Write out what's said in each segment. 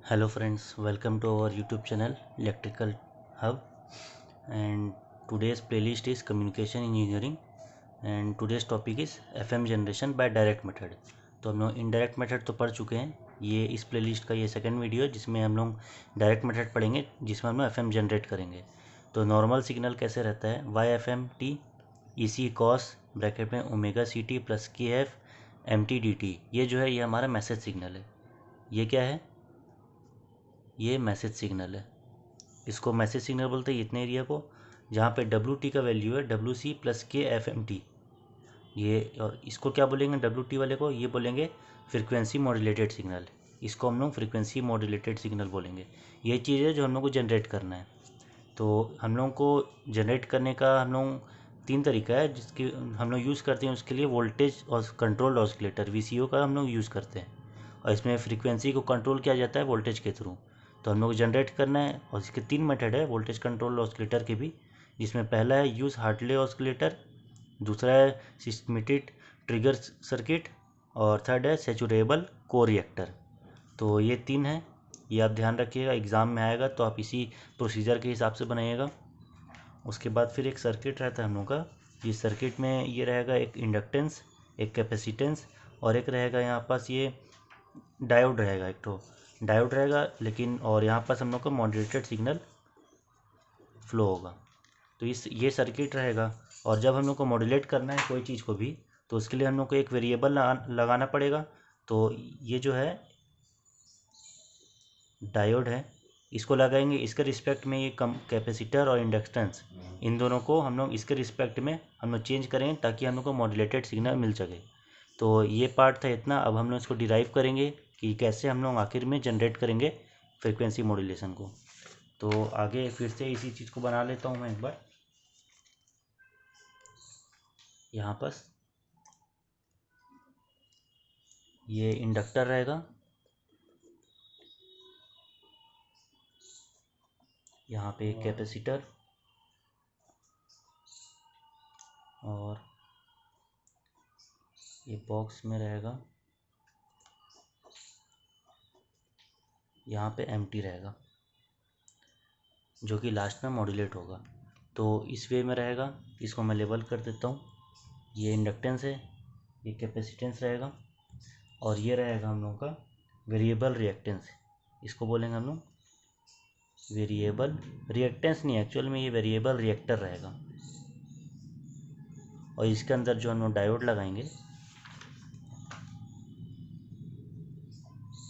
Hello friends, welcome to our YouTube channel Electrical Hub, and today's playlist is Communication Engineering and today's topic is FM generation by direct method। तो हम लोग indirect method तो पढ़ चुके हैं। ये इस प्लेलिस्ट का ये सेकंड वीडियो है जिसमें हम लोग डायरेक्ट मेथड पढ़ेंगे, जिसमें हम लोग FM जनरेट करेंगे। तो नॉर्मल सिग्नल कैसे रहता है, Y F M T E C cos bracket में omega C T plus K F M T D T, ये जो है ये हमारा मैसेज सिग्नल है। ये क्या है, ये मैसेज सिग्नल है। इसको मैसेज सिग्नल बोलते हैं इतने एरिया को जहाँ पे डब्ल्यू टी का वैल्यू है W C plus K F M T. ये और इसको क्या बोलेंगे, डब्ल्यू टी वाले को ये बोलेंगे फ्रीक्वेंसी मॉड्यूलेटेड सिग्नल। इसको हम लोग फ्रीक्वेंसी मॉड्यूलेटेड सिग्नल बोलेंगे। ये चीज़ है जो हम लोग को जनरेट करना है। तो हम लोग को जनरेट करने का हम लोग तीन तरीका है जिसके हम लोग यूज़ करते हैं। उसके लिए वोल्टेज और कंट्रोल ऑसिलेटर वीसीओ का हम लोग यूज़ करते हैं, और इसमें फ्रीक्वेंसी को कंट्रोल किया जाता है वोल्टेज के थ्रू। तो हम लोग जनरेट करना है, और इसके तीन मेथड है वोल्टेज कंट्रोल ऑसिलेटर के भी, जिसमें पहला है यूज़ हार्टले ऑसिलेटर, दूसरा है सिस्टमेटिक ट्रिगर सर्किट, और थर्ड है सैचुरेबल को रिएक्टर। तो ये तीन है, ये आप ध्यान रखिएगा, एग्ज़ाम में आएगा तो आप इसी प्रोसीजर के हिसाब से बनाइएगा। उसके बाद फिर एक सर्किट रहता है हम लोग का। इस सर्किट में ये रहेगा एक इंडक्टेंस, एक कैपेसिटेंस, और एक रहेगा यहाँ पास ये डायोड रहेगा, एक तो डायोड रहेगा लेकिन, और यहाँ पास हम लोग का मॉड्यूलेटेड सिग्नल फ्लो होगा। तो इस ये सर्किट रहेगा। और जब हम लोग को मॉड्यूलेट करना है कोई चीज़ को भी, तो उसके लिए हम लोग को एक वेरिएबल लगाना पड़ेगा। तो ये जो है डायोड है, इसको लगाएंगे। इसके रिस्पेक्ट में ये कम कैपेसिटर और इंडक्टेंस, इन दोनों को हम लोग इसके रिस्पेक्ट में हम लोग चेंज करेंगे ताकि हम लोग को मॉड्यूलेटेड सिग्नल मिल सके। तो ये पार्ट था इतना। अब हम लोग इसको डिराइव करेंगे कि कैसे हम लोग आखिर में जनरेट करेंगे फ्रिक्वेंसी मॉड्यूलेशन को। तो आगे फिर से इसी चीज़ को बना लेता हूँ मैं एक बार। यहाँ पर ये इंडक्टर रहेगा, यहाँ पे एक कैपेसिटर, और ये बॉक्स में रहेगा, यहाँ पे एम्प्टी रहेगा जो कि लास्ट में मॉड्यूलेट होगा। तो इस वे में रहेगा। इसको मैं लेबल कर देता हूँ। ये इंडक्टेंस है, ये कैपेसिटेंस रहेगा, और ये रहेगा हम लोगों का वेरिएबल रिएक्टेंस। इसको बोलेंगे हम लोग वेरिएबल रिएक्टेंस, नहीं एक्चुअल में ये वेरिएबल रिएक्टर रहेगा। और इसके अंदर जो हम लोग डायोड लगाएंगे,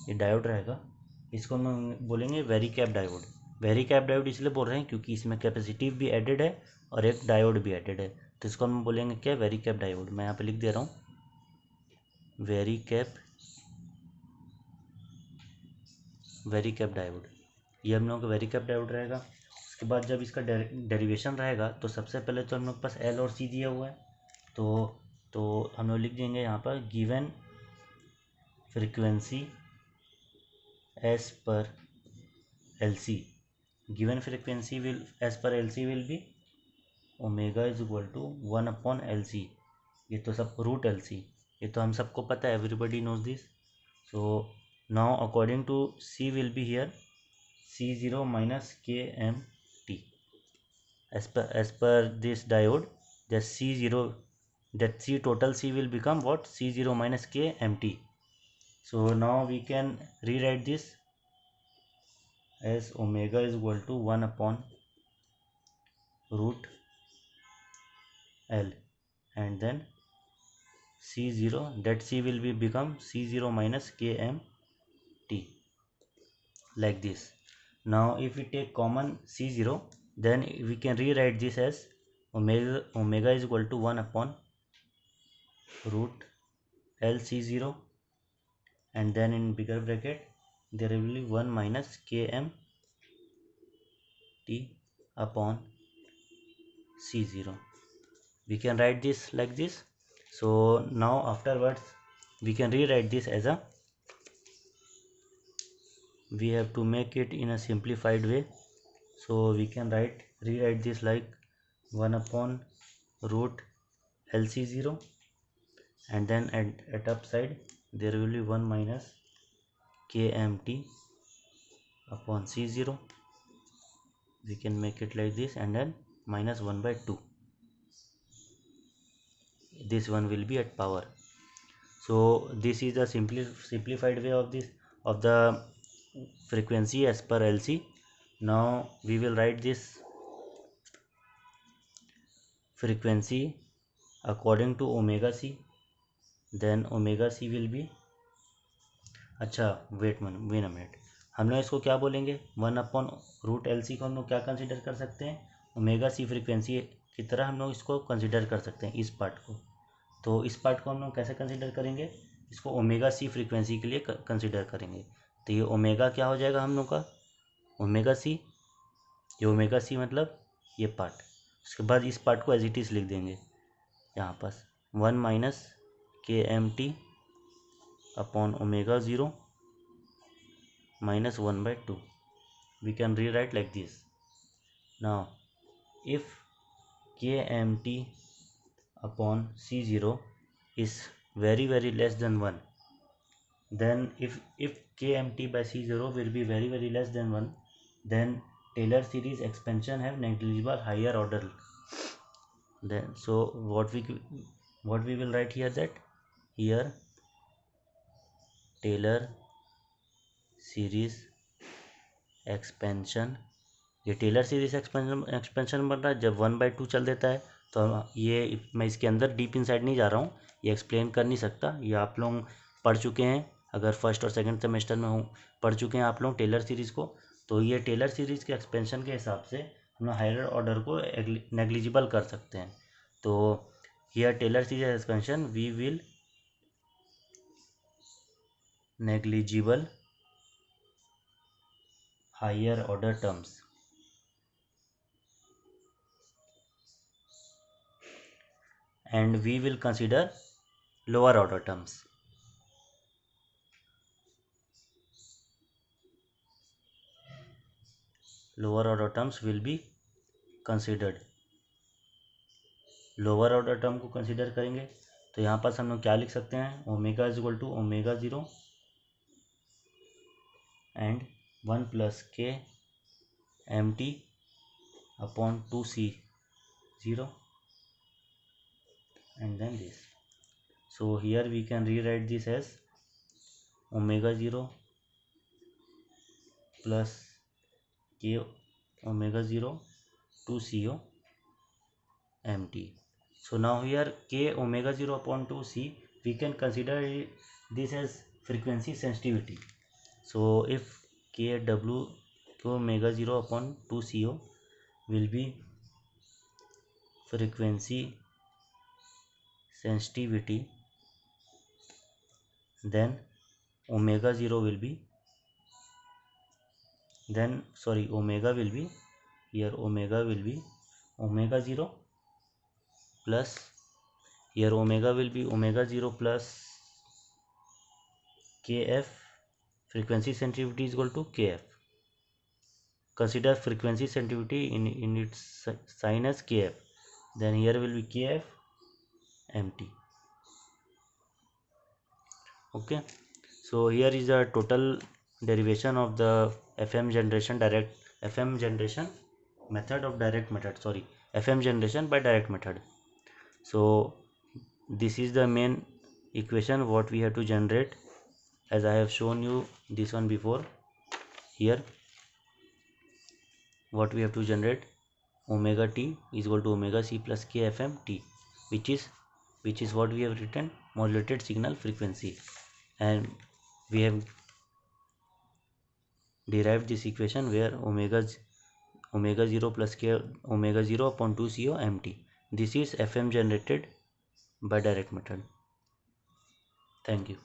ये डायोड रहेगा, इसको हम बोलेंगे very cap diode. Very cap diode इसलिए बोल रहे हैं क्योंकि इसमें कैपेसिटिव भी एडेड है और एक डायोड भी एडेड है। तो इसको हम बोलेंगे क्या, वेरी कैप डायोड। मैं यहाँ पे लिख दे रहा हूँ वेरी कैप डायोड। ये हम लोग का वेरी कैप डायोड रहेगा। उसके बाद जब इसका डेरिवेशन रहेगा तो सबसे पहले तो हम लोग के पास एल और सी दिया हुआ है। तो हम लोग लिख देंगे यहाँ पर given frequency as per L C. Given frequency will as per L C will be omega is equal to 1/LC। ये तो सब रूट एल सी, ये तो हम सबको पता है, everybody knows this. So now according to C will be here C0 minus KMT as per this diode, that C0, that C total C will become what, C0 minus KMT. So now we can rewrite this as omega is equal to 1/√L, and then C0, that C will be become C0 minus KMT, like this. Now if we take common C0, then we can rewrite this as omega is equal to 1/√LC0, and then in bigger bracket there will be 1 minus KMT upon C0. We can write this like this. So now afterwards we can rewrite this as a, we have to make it in a simplified way. So we can rewrite this like 1/√LC0, and then at upside there will be 1 minus KMT upon C0. We can make it like this, and then minus 1 by 2. This one will be at power. So this is the simplified way of the frequency as per LC. Now we will write this frequency according to omega c. Then omega c will be, अच्छा wait a minute, हम लोग इसको क्या बोलेंगे, 1/√LC को हम लोग क्या कंसिडर कर सकते हैं, ओमेगा सी फ्रीक्वेंसी की तरह हम लोग इसको कंसिडर कर सकते हैं इस पार्ट को। तो इस पार्ट को हम लोग कैसे कंसिडर करेंगे, इसको ओमेगा सी फ्रीक्वेंसी के लिए कंसिडर करेंगे। तो ये ओमेगा क्या हो जाएगा हम लोग का, ओमेगा सी, ये ओमेगा सी मतलब ये पार्ट। उसके बाद इस पार्ट को एज इट इज़ लिख देंगे यहाँ पास 1 - KMT upon omega 0 minus 1 by 2. We can rewrite like this. Now if KMT upon C0 is very less than 1, then if KMT by C0 will be very less than 1, then Taylor series expansion have negligible higher order. Then so what we will write here, that here Taylor series expansion, ये Taylor series expansion बन रहा है जब 1/2 चल देता है। तो ये मैं इसके अंदर डीप इनसाइड नहीं जा रहा हूँ, ये एक्सप्लेन कर नहीं सकता, ये आप लोग पढ़ चुके हैं, अगर फर्स्ट और सेकंड सेमेस्टर में हूँ पढ़ चुके हैं आप लोग टेलर सीरीज़ को। तो ये टेलर सीरीज़ के एक्सपेंशन के हिसाब से हम लोग हायर ऑर्डर को नेग्लिजिबल कर सकते हैं। तो here Taylor series expansion we will negligible higher order terms, and we will consider lower order terms. Lower order terms will be considered. Lower order term को कंसिडर करेंगे तो यहाँ पास हम लोग क्या लिख सकते हैं, omega is equal to omega 0 and 1 + KMT upon 2C0 and then this. So here we can rewrite this as omega 0 plus K omega 0 2CO MT. So now here K omega 0 upon 2C, we can consider this as frequency sensitivity. So if KW omega 0 upon 2CO will be frequency sensitivity, then omega 0 will be, then sorry omega will be, here omega will be omega 0 plus, here omega will be omega 0 plus KF, frequency sensitivity is equal to KF. Consider frequency sensitivity in its sign as KF, then here will be KF MT. Okay, so here is the total derivation of the FM generation method of direct method, sorry, FM generation by direct method. So this is the main equation what we have to generate, as I have shown you this one before. Here what we have to generate, omega t is equal to omega c plus KFM t, which is what we have written, modulated signal frequency, and we have derived this equation where omega 0 plus K omega 0 upon 2CO MT. This is FM generated by direct method. Thank you.